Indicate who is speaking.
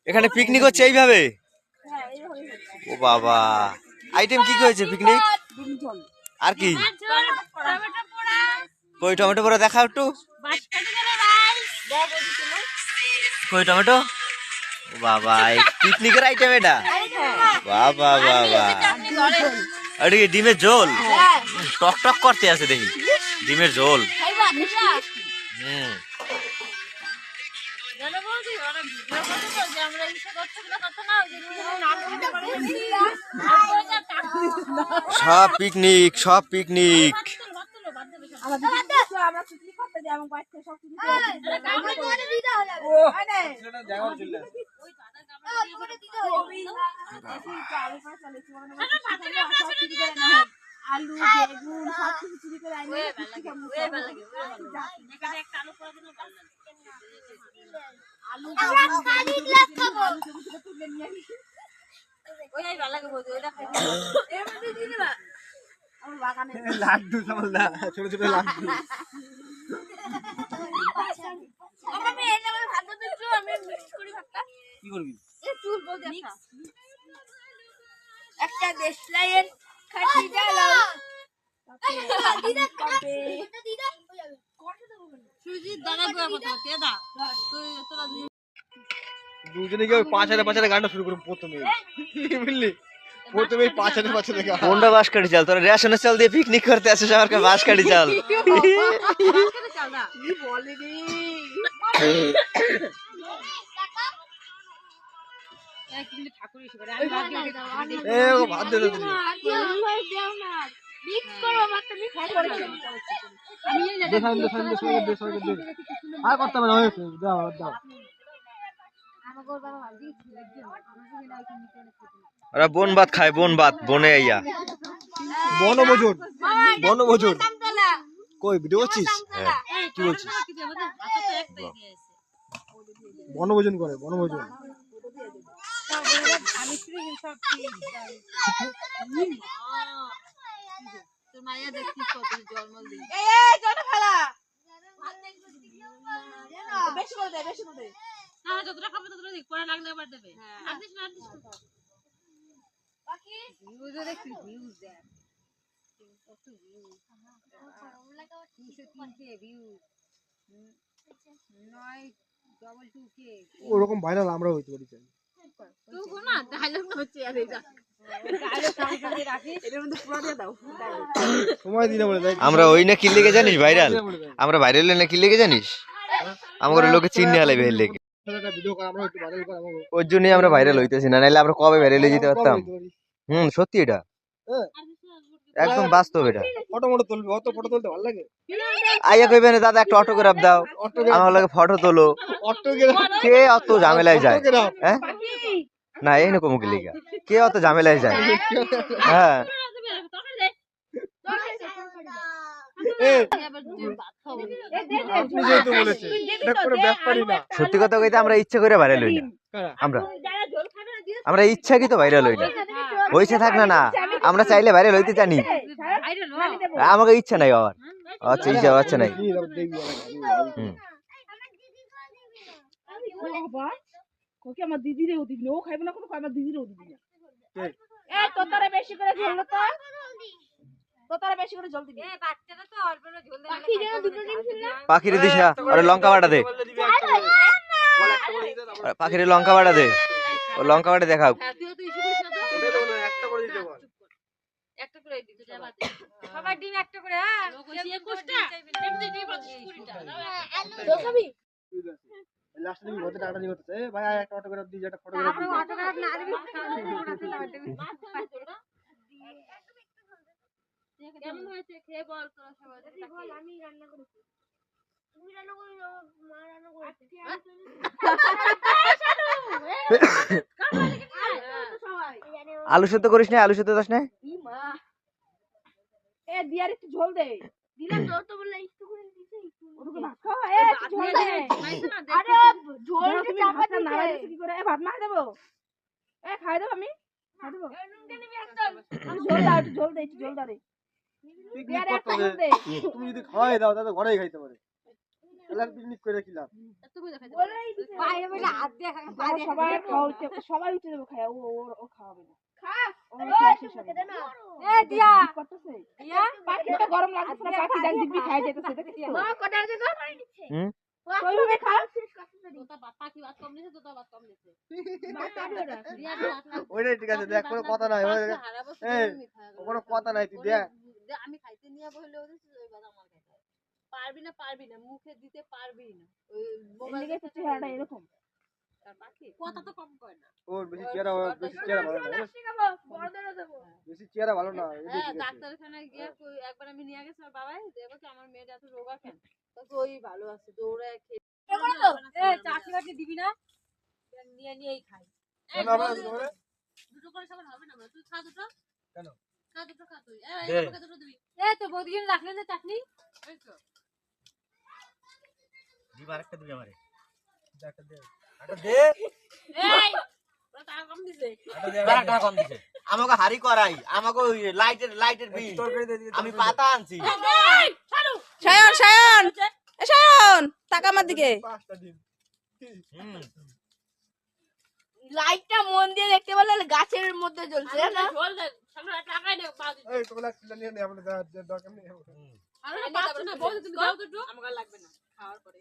Speaker 1: এখানে পিকনিক হচ্ছে এইভাবে? ও বাবা, আইটেম কি কি হয়েছে পিকনিক? আর কি? কই টমেটো পোড়া দেখা একটু। কই টমেটো? ও বাবা, পিকনিকের আইটেম এটা? বাবা বাবা, এটা কি ডিমের ঝোল? টক টক করতে আছে দেখি, ডিমের ঝোল। হুম, সব পিকনিক, সব পিকনিক।
Speaker 2: আলু বেগুন সব কিছু চুরি করে আইনে আলু তুলে নিয়ে ওই ভালো লাগে বলতে ওইটা খাই এমনি দিয়ে দিবা আমার বাগানে লাড্ডু সামলা ছোট ছোট লাড্ডু আমি এই নামে ভাত দিচ্ছি আমি মিক্স করি ভাতটা কি করবি এই চুল বল দেখা একটা দেশলাইন খাটি ডালাও দিদা কবে দিদা কোটে দেব সুজি দাদা গোয়া কথা কেদা তুই তোরা দুজনে গিয়ে 5,000 গানটা শুরু করব প্রথমে বুঝলি প্রথমে 5,000 গান
Speaker 1: কোনটা বাঁশ কাঠি চাল? তোরা রেশনের চাল দিয়ে পিকনিক করতে আসিস, আমার কাছে বাঁশ কাঠি চাল।
Speaker 2: চাল না কি বলে রে এক মিনিট ঠাকুর এসে করে আমি
Speaker 3: এ ও ভাত দে দে
Speaker 2: দাও না মিক্স করো ভাতটা মিক্স করে আমি এই
Speaker 3: দে আর করতে হবে না হয়েছে দাও দাও
Speaker 1: ওরা বন ভাত খায়, বন ভাত, বনে আইয়া।
Speaker 3: বনভোজন কই ভিডিও করছিস? কি বলছিস? বনভোজন করে বনভোজন
Speaker 2: আমি সব তোর মাইয়া দেখছিস কত জন্মল দিই এই জল ফেলা বেশি করে দে না যতটা খাবে ততটা দিক পড়া লাগলে আবার দেবে আদিস না বাকি ভিউজ দেখছিস ভিউজ দেখ কত ভিউজ লাগা 203 ভিউজ 922
Speaker 3: ওরকম ভাইরাল আমরা হইতে পারি চাই
Speaker 2: তুই না ডায়লগ না হচ্ছে আর এটা ডায়লগ সামনে রাখিস এর মধ্যে পুরো দিয়ে দাও
Speaker 3: সময় দিনা বলে দেখ
Speaker 1: আমরা ওই না কি লেগে জানিস ভাইরাল? আমরা ভাইরাল না কি লেগে জানিস? আমাদের লোকে চিনে আলাইবে এর লেগে।
Speaker 3: একটা ভিডিও কর আমরা একটু ভাইরাল কর আমরা
Speaker 1: ওর জন্যই আমরা ভাইরাল হইতেছি না, নাইলে আমরা কবে ভাইরাল হয়ে যেতে পারতাম। সত্যি এটা একদম বাস্তব। এটা
Speaker 3: ফটো মটো তুলবি, অত ফটো তুলতে ভালো লাগে?
Speaker 1: আইয়া কইবেন দাদা একটা অটোগ্রাফ দাও, আমার লাগে ফটো তোলো।
Speaker 3: অটোগ্রাফ
Speaker 1: কে অত ঝামেলায় যায়? হ্যাঁ না এই না কমুকি লিগা কে অত ঝামেলায় যায়? হ্যাঁ
Speaker 3: আপনি যেহেতু বলেছেন এটা কোনো ব্যাপারই না।
Speaker 1: সত্যি কথা কইতে আমরা ইচ্ছা করে ভাইরাল হই না। আমরা ইচ্ছাকৃত ভাইরাল হই না। হইছে থাক না না, আমরা চাইলে ভাইরাল হইতে জানি, আমাকে ইচ্ছা নাই আবার। আচ্ছা ইচ্ছা আচ্ছা নাই।
Speaker 2: ওকে আমার দিদিরেও দিবি না, ও খাইবে না কোনো, আমার দিদিরেও দিবি না। এ তোতারে বেশি করে ঝোল তো, তোতারে বেশি করে ঝোল দিবি। এ বাচ্চাটা তো অল্প না ঝোল দেবে। পাখি যেন দুটো ডিম ছিল না,
Speaker 1: পাখিরে দিস না, আরে লঙ্কা বাটা দে। পাখিরে লঙ্কা বাটা দে, ও লঙ্কা বাটা দেখাও।
Speaker 2: তুই তো ইস্যু করিস না তো,
Speaker 3: একটা করে দিতে বল,
Speaker 2: একটা করে দিবি সবার ডিম একটা করে। হ্যাঁ 21টা এমনি ডিম 20টা তো খাবি
Speaker 3: লাস্ট দিন ওতে টাকা দিতে এ ভাই একটা অটোগ্রাফ দি, একটা ফটোগ্রাফ দি।
Speaker 2: অটোগ্রাফ না দিবি কেমন হয়েছে খেয়ে বল তোরা সবাই। বল আমি রান্না করেছি, তুমি রান্না করো, মা রান্না করেছে।
Speaker 1: আলু সেদ্ধ করিস না? আলু সেদ্ধ দাস না?
Speaker 2: এ দিয়ার একটু ঝোল দে। দিলাম তো, তো বললে একটু করে দিছি, ওকে ভাত খাও। এ ঝোল দে, আরে ঝোল দে, চাপা দে না কি করে। এ ভাত মা দেবো, এ খাই দেব আমি, খাই দেব। আমি ঝোল দাও, একটু ঝোল দে, একটু ঝোল দাও রে।
Speaker 3: পিকনিক করতে হবে, তুমি যদি খাওয়াই দাও তাহলে ঘরেই খাইতে পারে। এলার পিকনিক করে কি লাভ?
Speaker 2: বাইরে বাইরে হাত দিয়ে খায়, বাইরে
Speaker 4: সবাই খাওয়া উঠে সবাই উঠে যাবে খায় ও খাওয়াবে না ও শেষ হবে না
Speaker 2: এ দিয়া
Speaker 4: করতেছে
Speaker 2: দিয়া
Speaker 4: পাখি তো গরম লাগছে না পাখি ডাক দিবি খাই যেতেছে দেখছিস
Speaker 2: মা কটা আছে গো পানি দিচ্ছে
Speaker 1: হুম
Speaker 4: ওইভাবে খা
Speaker 2: পাখি ভাত কম নিছে তো ভাত কম নিছে
Speaker 3: ওইটাই ঠিক আছে, দেখ কোনো কথা নাই। এই কোনো কথা নাই, তুই দেখ।
Speaker 2: আমি খাইতে নিয়ে বললে ওদের ওই বাদ আমার খাইতে হবে। পারবি না মুখে দিতে পারবি না ওই মোবাইল
Speaker 4: এদিকে তো চেহারাটা এরকম
Speaker 2: পাখি কথা তো কম কয় না
Speaker 3: ওর বেশি চেহারা ভালো না, বেশি চেহারা ভালো না। এই যে
Speaker 2: হ্যাঁ
Speaker 3: ঠিক আছে।
Speaker 2: ডাক্তারখানায় গিয়ে একবার আমি নিয়ে গেছি আমার বাবাই দেখো কি আমার মেয়েটা এত রোগা কেন তো ওই ভালো আছে দৌড়ায় খেয়ে এ চাকরি বাকরি দিবি না নিয়ে নিয়েই খাই
Speaker 3: কেন আমরা দুটো
Speaker 2: দুটো করে সবার হবে না তুই খা দুটো
Speaker 3: কেন?
Speaker 2: খা দুটো খা তুই
Speaker 1: দে।
Speaker 2: আমাকে দুটো দিবি তো বৌদিকে রাখলেন যে চাটনি এই তো
Speaker 1: দিবা আরেকটা দিবি আমারে
Speaker 3: একটা দে।
Speaker 1: একটা দে
Speaker 2: এই ওরা টাকা কম দিছে
Speaker 3: একটা দে।
Speaker 1: আর টাকা কম দিছে আমাকে হারি করাই আমাকে ওই লাইটের বিল
Speaker 3: তরকারি দিয়ে দিবি,
Speaker 1: আমি
Speaker 3: তরকারি
Speaker 1: পাতা আনছি
Speaker 4: সায়ন সায়ন এ সায়ন টাকা আমার দিকে
Speaker 3: দে। 5টা দিন।
Speaker 1: হুম
Speaker 4: লাইটটা মন দিয়ে দেখতে পারলে গাছের মধ্যে জ্বলছে না
Speaker 2: ঝোল দে সঙ্গে টাকা দে বাদ
Speaker 3: এই তোমরা একটা নিয়ে নে, আমাদের যা দরকার নেই।
Speaker 2: আর পাচ্ছ না বৌদি তুমি দাও তো একটু আমাকে লাগবে না খাওয়ার পরে